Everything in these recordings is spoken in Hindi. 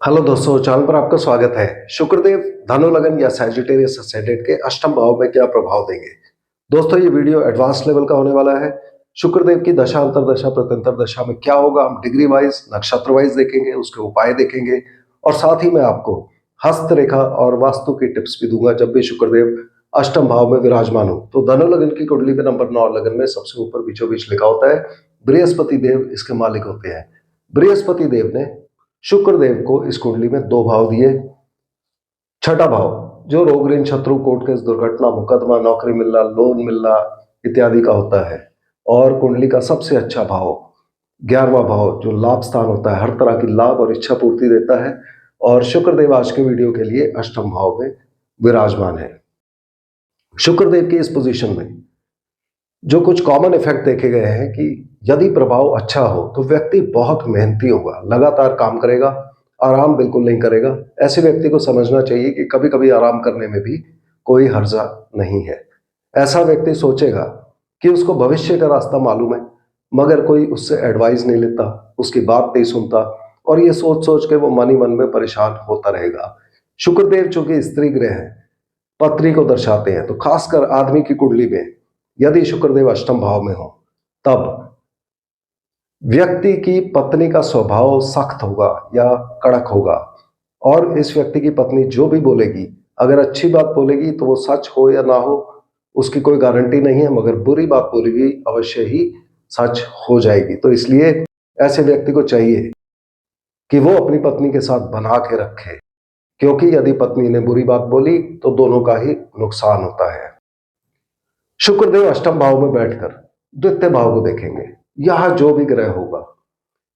हेलो दोस्तों, चैनल पर आपका स्वागत है। शुक्रदेव धनु लगन या सैजिटेरियस असेंडेंट के अष्टम भाव में क्या प्रभाव देंगे। दोस्तों, ये वीडियो एडवांस लेवल का होने वाला है। शुक्रदेव की दशा अंतर दशा प्रत्यंतर दशा में क्या होगा, हम डिग्री वाइज नक्षत्र वाइज देखेंगे, उसके उपाय देखेंगे और साथ ही मैं आपको हस्तरेखा और वास्तु की टिप्स भी दूंगा जब भी शुक्रदेव अष्टम भाव में विराजमान हो। तो धनु लगन की कुंडली पे नंबर 9 लगन में सबसे ऊपर बीचों बीच लिखा होता है बृहस्पति देव इसके मालिक होते हैं। बृहस्पति देव ने शुक्रदेव को इस कुंडली में 2 भाव दिए। छठा भाव जो रोग ऋण शत्रु कोर्ट केस दुर्घटना मुकदमा नौकरी मिलना लोन मिलना इत्यादि का होता है, और कुंडली का सबसे अच्छा भाव 11वां भाव जो लाभ स्थान होता है, हर तरह की लाभ और इच्छा पूर्ति देता है। और शुक्रदेव आज के वीडियो के लिए अष्टम भाव में विराजमान है। शुक्रदेव की इस पोजीशन में जो कुछ कॉमन इफेक्ट देखे गए हैं कि यदि प्रभाव अच्छा हो तो व्यक्ति बहुत मेहनती होगा, लगातार काम करेगा, आराम बिल्कुल नहीं करेगा। ऐसे व्यक्ति को समझना चाहिए कि कभी कभी आराम करने में भी कोई हर्जा नहीं है। ऐसा व्यक्ति सोचेगा कि उसको भविष्य का रास्ता मालूम है, मगर कोई उससे एडवाइस नहीं लेता, उसकी बात नहीं सुनता, और ये सोच सोच के वो मन ही मन में परेशान होता रहेगा। शुक्रदेव चूंकि स्त्री ग्रह है, पत्नी को दर्शाते हैं, तो खासकर आदमी की कुंडली में यदि शुक्रदेव अष्टम भाव में हो तब व्यक्ति की पत्नी का स्वभाव सख्त होगा या कड़क होगा, और इस व्यक्ति की पत्नी जो भी बोलेगी, अगर अच्छी बात बोलेगी तो वो सच हो या ना हो उसकी कोई गारंटी नहीं है, मगर बुरी बात बोलेगी अवश्य ही सच हो जाएगी। तो इसलिए ऐसे व्यक्ति को चाहिए कि वो अपनी पत्नी के साथ बना के रखे, क्योंकि यदि पत्नी ने बुरी बात बोली तो दोनों का ही नुकसान होता है। शुक्रदेव अष्टम भाव में बैठकर द्वितीय भाव को देखेंगे। यह जो भी ग्रह होगा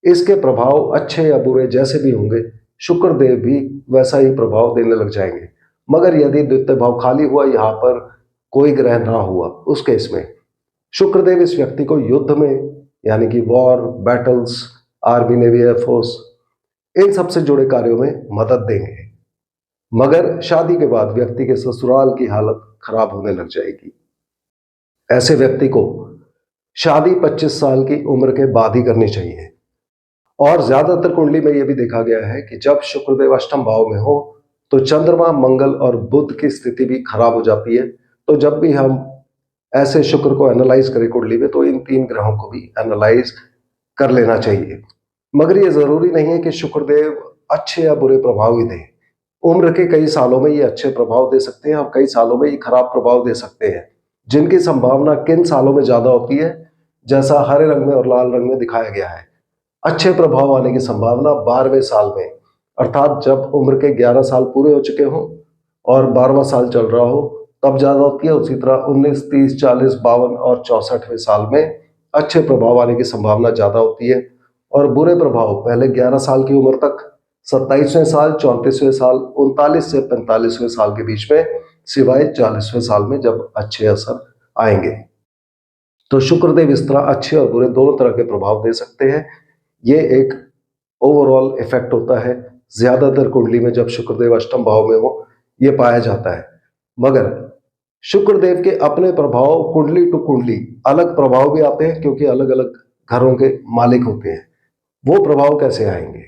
इसके प्रभाव अच्छे या बुरे जैसे भी होंगे, शुक्रदेव भी वैसा ही प्रभाव देने लग जाएंगे। मगर यदि द्वितीय भाव खाली हुआ, यहाँ पर कोई ग्रह ना हुआ, उस केस में शुक्रदेव इस व्यक्ति को युद्ध में यानी कि war battles, army navy air force, इन सबसे जुड़े कार्यों में मदद देंगे। मगर शादी के बाद व्यक्ति के ससुराल की हालत खराब होने लग जाएगी। ऐसे व्यक्ति को शादी 25 साल की उम्र के बाद ही करनी चाहिए। और ज्यादातर कुंडली में यह भी देखा गया है कि जब शुक्रदेव अष्टम भाव में हो तो चंद्रमा, मंगल और बुध की स्थिति भी खराब हो जाती है। तो जब भी हम ऐसे शुक्र को एनालाइज करें कुंडली में, तो इन 3 ग्रहों को भी एनालाइज कर लेना चाहिए। मगर यह जरूरी नहीं है कि शुक्रदेव अच्छे या बुरे प्रभाव ही दें। उम्र के कई सालों में ये अच्छे प्रभाव दे सकते हैं और कई सालों में ये खराब प्रभाव दे सकते हैं, जिनकी संभावना किन सालों में ज्यादा होती है, जैसा हरे रंग में और लाल रंग में दिखाया गया है। अच्छे प्रभाव आने की संभावना 12वें साल में, अर्थात जब उम्र के 11 साल पूरे हो चुके हों और 12वां साल चल रहा हो, तब ज्यादा होती है। उसी तरह 19, 30, 40, 52 और 64वें साल में अच्छे प्रभाव आने की संभावना ज्यादा होती है, और बुरे प्रभाव पहले 11 साल की उम्र तक, 27वें साल, 34वें साल, 39 से 45वें साल के बीच में, सिवाय 40वें साल में जब अच्छे असर आएंगे। तो शुक्रदेव इस तरह अच्छे और बुरे दोनों तरह के प्रभाव दे सकते हैं। ये एक ओवरऑल इफेक्ट होता है। ज्यादातर कुंडली में जब शुक्रदेव अष्टम भाव में हो ये पाया जाता है। मगर शुक्रदेव के अपने प्रभाव कुंडली टू कुंडली अलग प्रभाव भी आते हैं, क्योंकि अलग अलग घरों के मालिक होते हैं। वो प्रभाव कैसे आएंगे?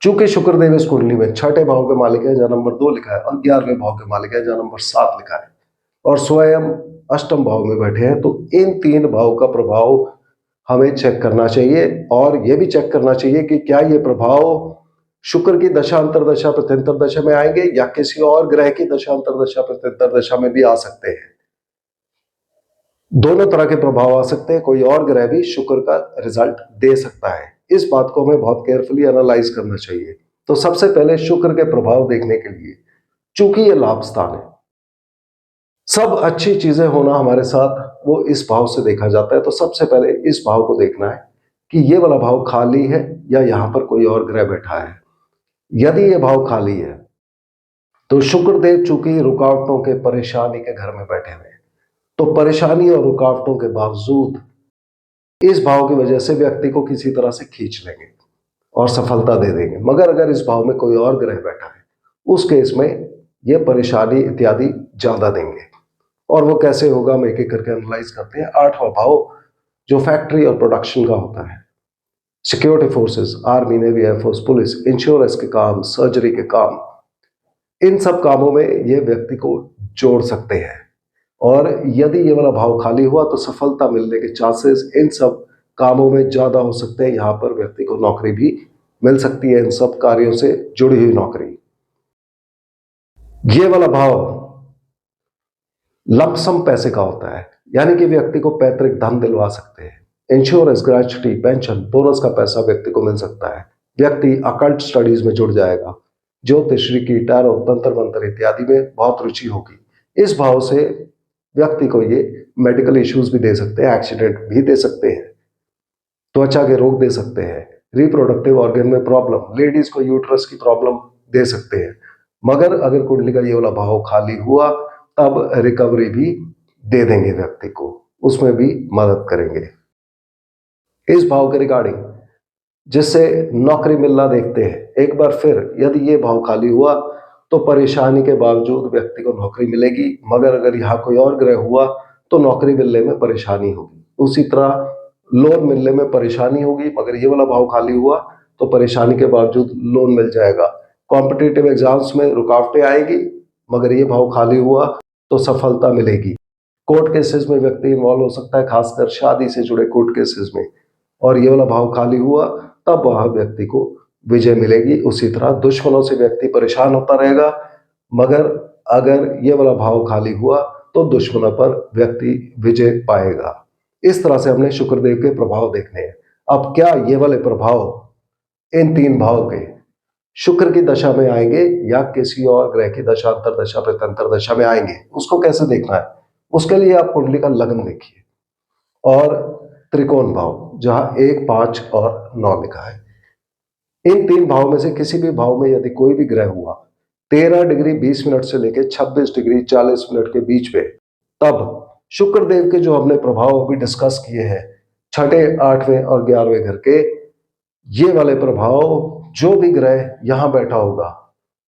चूंकि शुक्रदेव इस कुंडली में छठे भाव के मालिक है जहां नंबर 2 लिखा है, और 11वें भाव के मालिक है जहां नंबर 7 लिखा है, और स्वयं अष्टम भाव में बैठे हैं, तो इन 3 भाव का प्रभाव हमें चेक करना चाहिए। और यह भी चेक करना चाहिए कि क्या ये प्रभाव शुक्र की दशा अंतरदशा प्रत्यंतर दशा में आएंगे या किसी और ग्रह की दशा अंतरदशा प्रत्यंतर दशा में भी आ सकते हैं। दोनों तरह के प्रभाव आ सकते हैं, कोई और ग्रह भी शुक्र का रिजल्ट दे सकता है। इस बात को हमें बहुत केयरफुली एनालाइज करना चाहिए। तो सबसे पहले शुक्र के प्रभाव देखने के लिए, चूंकि ये लाभ स्थान है, सब अच्छी चीजें होना हमारे साथ वो इस भाव से देखा जाता है। तो सबसे पहले इस भाव को देखना है कि ये वाला भाव खाली है या यहां पर कोई और ग्रह बैठा है। यदि ये भाव खाली है तो शुक्रदेव चूंकि रुकावटों के परेशानी के घर में बैठे हुए हैं, तो परेशानी और रुकावटों के बावजूद इस भाव की वजह से व्यक्ति को किसी तरह से खींच लेंगे और सफलता दे देंगे। मगर अगर इस भाव में कोई और ग्रह बैठा है, उस केस में ये परेशानी इत्यादि ज्यादा देंगे। और वो कैसे होगा, हम एक एक करके एनालाइज करते हैं। 8वां भाव जो फैक्ट्री और प्रोडक्शन का होता है, security forces, army, navy, air force, police, insurance के काम, सर्जरी के काम, इन सब कामों में ये व्यक्ति को जोड़ सकते हैं। और यदि ये वाला भाव खाली हुआ तो सफलता मिलने के चांसेस इन सब कामों में ज्यादा हो सकते हैं। यहाँ पर व्यक्ति को नौकरी भी मिल सकती है, इन सब कार्यों से जुड़ी हुई नौकरी। ये वाला भाव लमसम पैसे का होता है, यानी कि व्यक्ति को पैतृक धन दिलवा सकते हैं। इंश्योरेंस, ग्रेच्युटी, पेंशन, बोनस का पैसा व्यक्ति को मिल सकता है। व्यक्ति अकल्ट स्टडीज में जुड़ जाएगा। ज्योतिष, रीकी, टैरो, तंत्र मंत्र इत्यादि में बहुत रुचि होगी। इस भाव से व्यक्ति को ये मेडिकल इश्यूज भी दे सकते हैं, एक्सीडेंट भी दे सकते हैं, त्वचा के रोग दे सकते हैं, रिप्रोडक्टिव ऑर्गन में प्रॉब्लम, लेडीज को यूट्रस की प्रॉब्लम दे सकते हैं। मगर अगर कुंडली का ये वाला भाव खाली हुआ तब रिकवरी भी दे देंगे व्यक्ति को, उसमें भी मदद करेंगे। इस भाव के रिगार्डिंग जिससे नौकरी मिलना देखते हैं, एक बार फिर यदि ये भाव खाली हुआ तो परेशानी के बावजूद व्यक्ति को नौकरी मिलेगी। मगर अगर यहाँ कोई और ग्रह हुआ तो नौकरी मिलने में परेशानी होगी। उसी तरह लोन मिलने में परेशानी होगी, मगर ये वाला भाव खाली हुआ तो परेशानी के बावजूद लोन मिल जाएगा। कॉम्पिटिटिव एग्जाम्स में रुकावटें आएगी, मगर ये भाव खाली हुआ तो सफलता मिलेगी। कोर्ट केसेस में व्यक्ति इन्वॉल्व हो सकता है, खासकर शादी से जुड़े कोर्ट केसेस में, और ये वाला भाव खाली हुआ तब वह व्यक्ति को विजय मिलेगी। उसी तरह दुश्मनों से व्यक्ति परेशान होता रहेगा, मगर अगर ये वाला भाव खाली हुआ तो दुश्मनों पर व्यक्ति विजय पाएगा। इस तरह से हमने शुक्रदेव के प्रभाव देखने हैं। अब क्या ये वाले प्रभाव इन तीन भाव के शुक्र की दशा में आएंगे या किसी और ग्रह की दशा, अंतर दशा, प्रत्यंतर दशा में आएंगे, उसको कैसे देखना है? उसके लिए आप कुंडली का लग्न देखिए और त्रिकोण भाव, जहां 1, 5 और 9 लिखा है। इन तीन भाव में से किसी भी भाव में यदि कोई भी ग्रह हुआ 13 डिग्री 20 मिनट से लेकर 26 डिग्री 40 मिनट के बीच में, तब शुक्रदेव के जो हमने प्रभाव अभी डिस्कस किए हैं, छठे, 8वें और 11वें घर के, ये वाले प्रभाव जो भी ग्रह यहां बैठा होगा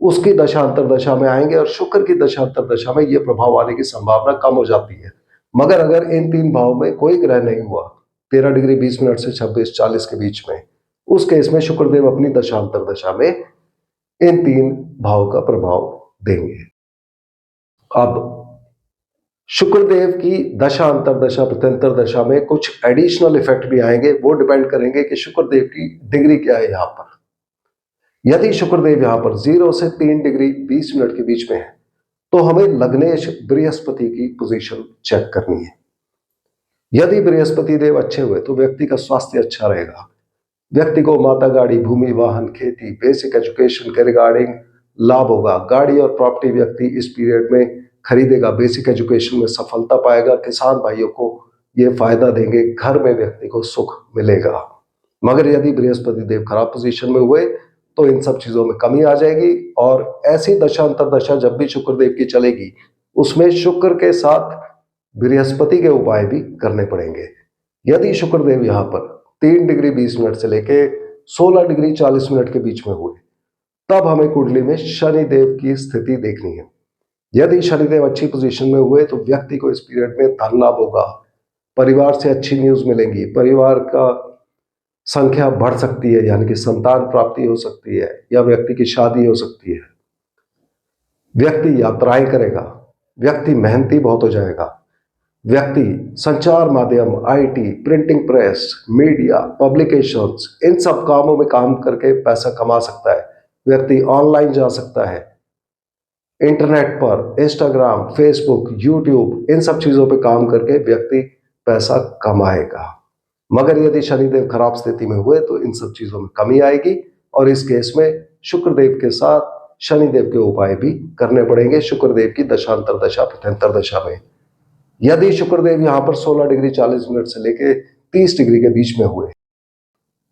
उसकी दशा अंतर दशा में आएंगे, और शुक्र की दशा अंतर दशा में ये प्रभाव आने की संभावना कम हो जाती है। मगर अगर इन तीन भाव में कोई ग्रह नहीं हुआ 13 डिग्री 20 मिनट से 26 40 के बीच में, उस केस में शुक्रदेव अपनी दशा अंतर दशा में इन तीन भाव का प्रभाव देंगे। अब शुक्रदेव की दशा अंतर दशा प्रत्यंतर दशा में कुछ एडिशनल इफेक्ट भी आएंगे, वो डिपेंड करेंगे कि शुक्रदेव की डिग्री क्या है। यहां पर यदि शुक्रदेव यहां पर 0 से 3 डिग्री 20 मिनट के बीच में है तो हमें लग्नेश बृहस्पति की पोजीशन चेक करनी है। यदि बृहस्पति देव अच्छे हुए तो व्यक्ति का स्वास्थ्य अच्छा रहेगा। व्यक्ति को माता, गाड़ी, भूमि, वाहन, खेती, बेसिक एजुकेशन के रिगार्डिंग लाभ होगा। गाड़ी और प्रॉपर्टी व्यक्ति इस पीरियड में खरीदेगा, बेसिक एजुकेशन में सफलता पाएगा। किसान भाइयों को ये फायदा देंगे, घर में व्यक्ति को सुख मिलेगा। मगर यदि बृहस्पति देव खराब पोजीशन में हुए तो इन सब चीजों में कमी आ जाएगी, और ऐसी दशा अंतर दशा जब भी शुक्रदेव की चलेगी उसमें शुक्र के साथ बृहस्पति के उपाय भी करने पड़ेंगे। यदि शुक्रदेव यहाँ पर 3 डिग्री 20 मिनट से लेके 16 डिग्री 40 मिनट के बीच में हुए, तब हमें कुंडली में शनिदेव की स्थिति देखनी है। यदि शनिदेव अच्छी पोजीशन में हुए तो व्यक्ति को इस पीरियड में धन लाभ होगा, परिवार से अच्छी न्यूज मिलेंगी, परिवार का संख्या बढ़ सकती है, यानी कि संतान प्राप्ति हो सकती है, या व्यक्ति की शादी हो सकती है। व्यक्ति यात्राएं करेगा, व्यक्ति मेहनती बहुत हो जाएगा, व्यक्ति संचार माध्यम, IT, printing press, media, publications, इन सब कामों में काम करके पैसा कमा सकता है। व्यक्ति ऑनलाइन जा सकता है, इंटरनेट पर इंस्टाग्राम, फेसबुक, यूट्यूब, इन सब चीजों पे काम करके व्यक्ति पैसा कमाएगा। मगर यदि शनिदेव खराब स्थिति में हुए तो इन सब चीजों में कमी आएगी, और इस केस में शुक्रदेव के साथ शनिदेव के उपाय भी करने पड़ेंगे शुक्रदेव की दशांतर दशा प्रत्यंतर दशा में। यदि शुक्रदेव यहां पर 16 डिग्री 40 मिनट से लेके 30 डिग्री के बीच में हुए,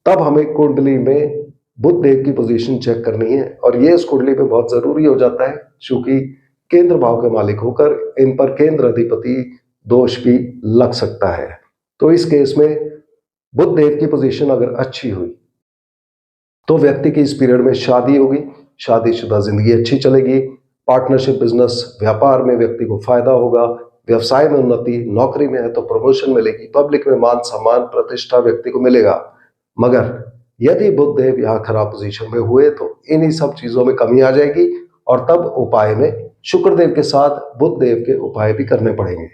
तब हमें कुंडली में बुध देव की पोजीशन चेक करनी है, और ये इस कुंडली में बहुत जरूरी हो जाता है, क्योंकि केंद्र भाव के मालिक होकर इन पर केंद्र अधिपति दोष भी लग सकता है। तो इस केस में बुध देव की पोजीशन अगर अच्छी हुई तो व्यक्ति की इस पीरियड में शादी होगी, शादीशुदा जिंदगी अच्छी चलेगी, पार्टनरशिप, बिजनेस, व्यापार में व्यक्ति को फायदा होगा, व्यवसाय में उन्नति, नौकरी में है तो प्रमोशन मिलेगी, पब्लिक में मान सम्मान प्रतिष्ठा व्यक्ति को मिलेगा। मगर यदि बुध देव यहाँ खराब पोजीशन में हुए तो इन्हीं सब चीजों में कमी आ जाएगी और तब उपाय में शुक्र देव के साथ बुध देव के उपाय भी करने पड़ेंगे।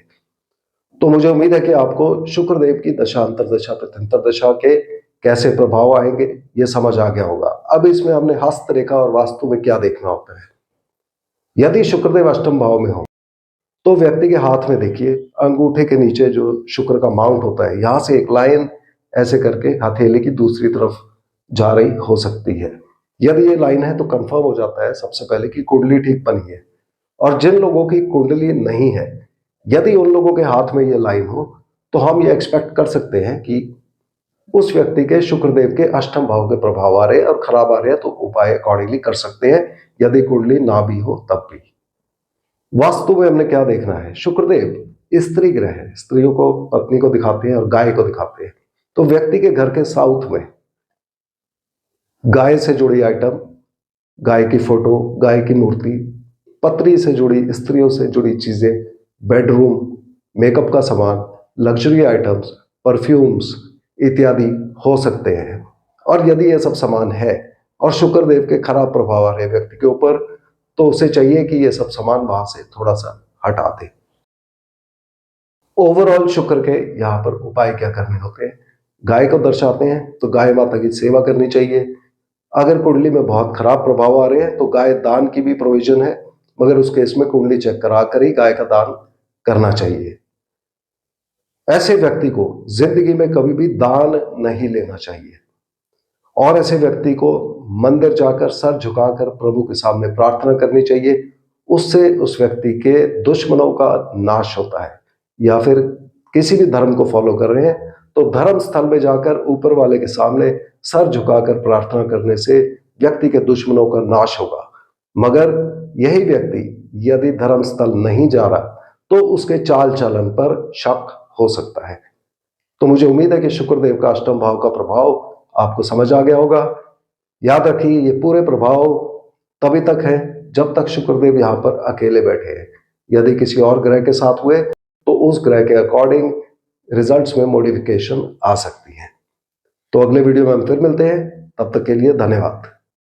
तो मुझे उम्मीद है कि आपको शुक्र देव की दशा, अंतरदशा, प्रत्यंतर दशा के कैसे प्रभाव आएंगे ये समझ आ गया होगा। अब इसमें हमने हस्तरेखा और वास्तु में क्या देखना होता है। यदि शुक्रदेव अष्टम भाव में हो तो व्यक्ति के हाथ में देखिए अंगूठे के नीचे जो शुक्र का माउंट होता है, यहां से एक लाइन ऐसे करके हथेली की दूसरी तरफ जा रही हो सकती है। यदि ये लाइन है तो कंफर्म हो जाता है सबसे पहले कि कुंडली ठीक बनी है। और जिन लोगों की कुंडली नहीं है, यदि उन लोगों के हाथ में ये लाइन हो तो हम ये एक्सपेक्ट कर सकते हैं कि उस व्यक्ति के शुक्रदेव के अष्टम भाव के प्रभाव आ रहे हैं और खराब आ रहे हैं, तो उपाय अकॉर्डिंगली कर सकते हैं यदि कुंडली ना भी हो तब भी। वास्तु में हमने क्या देखना है, शुक्रदेव स्त्री ग्रह है, स्त्रियों को, पत्नी को दिखाते हैं और गाय को दिखाते हैं। तो व्यक्ति के घर के साउथ में गाय से जुड़ी आइटम, गाय की फोटो, गाय की मूर्ति, पत्री से जुड़ी, स्त्रियों से जुड़ी चीजें, बेडरूम, मेकअप का सामान, लग्जरी आइटम्स, परफ्यूम्स इत्यादि हो सकते हैं। और यदि यह सब सामान है और शुक्रदेव के खराब प्रभाव आ रहे व्यक्ति के ऊपर, तो उसे चाहिए कि ये सब सामान वहां से थोड़ा सा हटा दे। ओवरऑल शुक्र के यहाँ पर उपाय क्या करने होते हैं, गाय को दर्शाते हैं तो गाय माता की सेवा करनी चाहिए। अगर कुंडली में बहुत खराब प्रभाव आ रहे हैं तो गाय दान की भी प्रोविजन है, मगर उस केस में कुंडली चेक करा कर ही गाय का दान करना चाहिए। ऐसे व्यक्ति को जिंदगी में कभी भी दान नहीं लेना चाहिए और ऐसे व्यक्ति को मंदिर जाकर सर झुकाकर प्रभु के सामने प्रार्थना करनी चाहिए। उससे उस व्यक्ति के दुश्मनों का नाश होता है। या फिर किसी भी धर्म को फॉलो कर रहे हैं तो धर्म स्थल में जाकर ऊपर वाले के सामने सर झुकाकर प्रार्थना करने से व्यक्ति के दुश्मनों का नाश होगा। मगर यही व्यक्ति यदि धर्म स्थल नहीं जा रहा तो उसके चाल चलन पर शक हो सकता है। तो मुझे उम्मीद है कि शुक्रदेव का अष्टम भाव का प्रभाव आपको समझ आ गया होगा। याद रखिए ये पूरे प्रभाव तभी तक है जब तक शुक्रदेव यहाँ पर अकेले बैठे हैं। यदि किसी और ग्रह के साथ हुए तो उस ग्रह के अकॉर्डिंग रिजल्ट्स में मॉडिफिकेशन आ सकती है। तो अगले वीडियो में हम फिर मिलते हैं, तब तक के लिए धन्यवाद।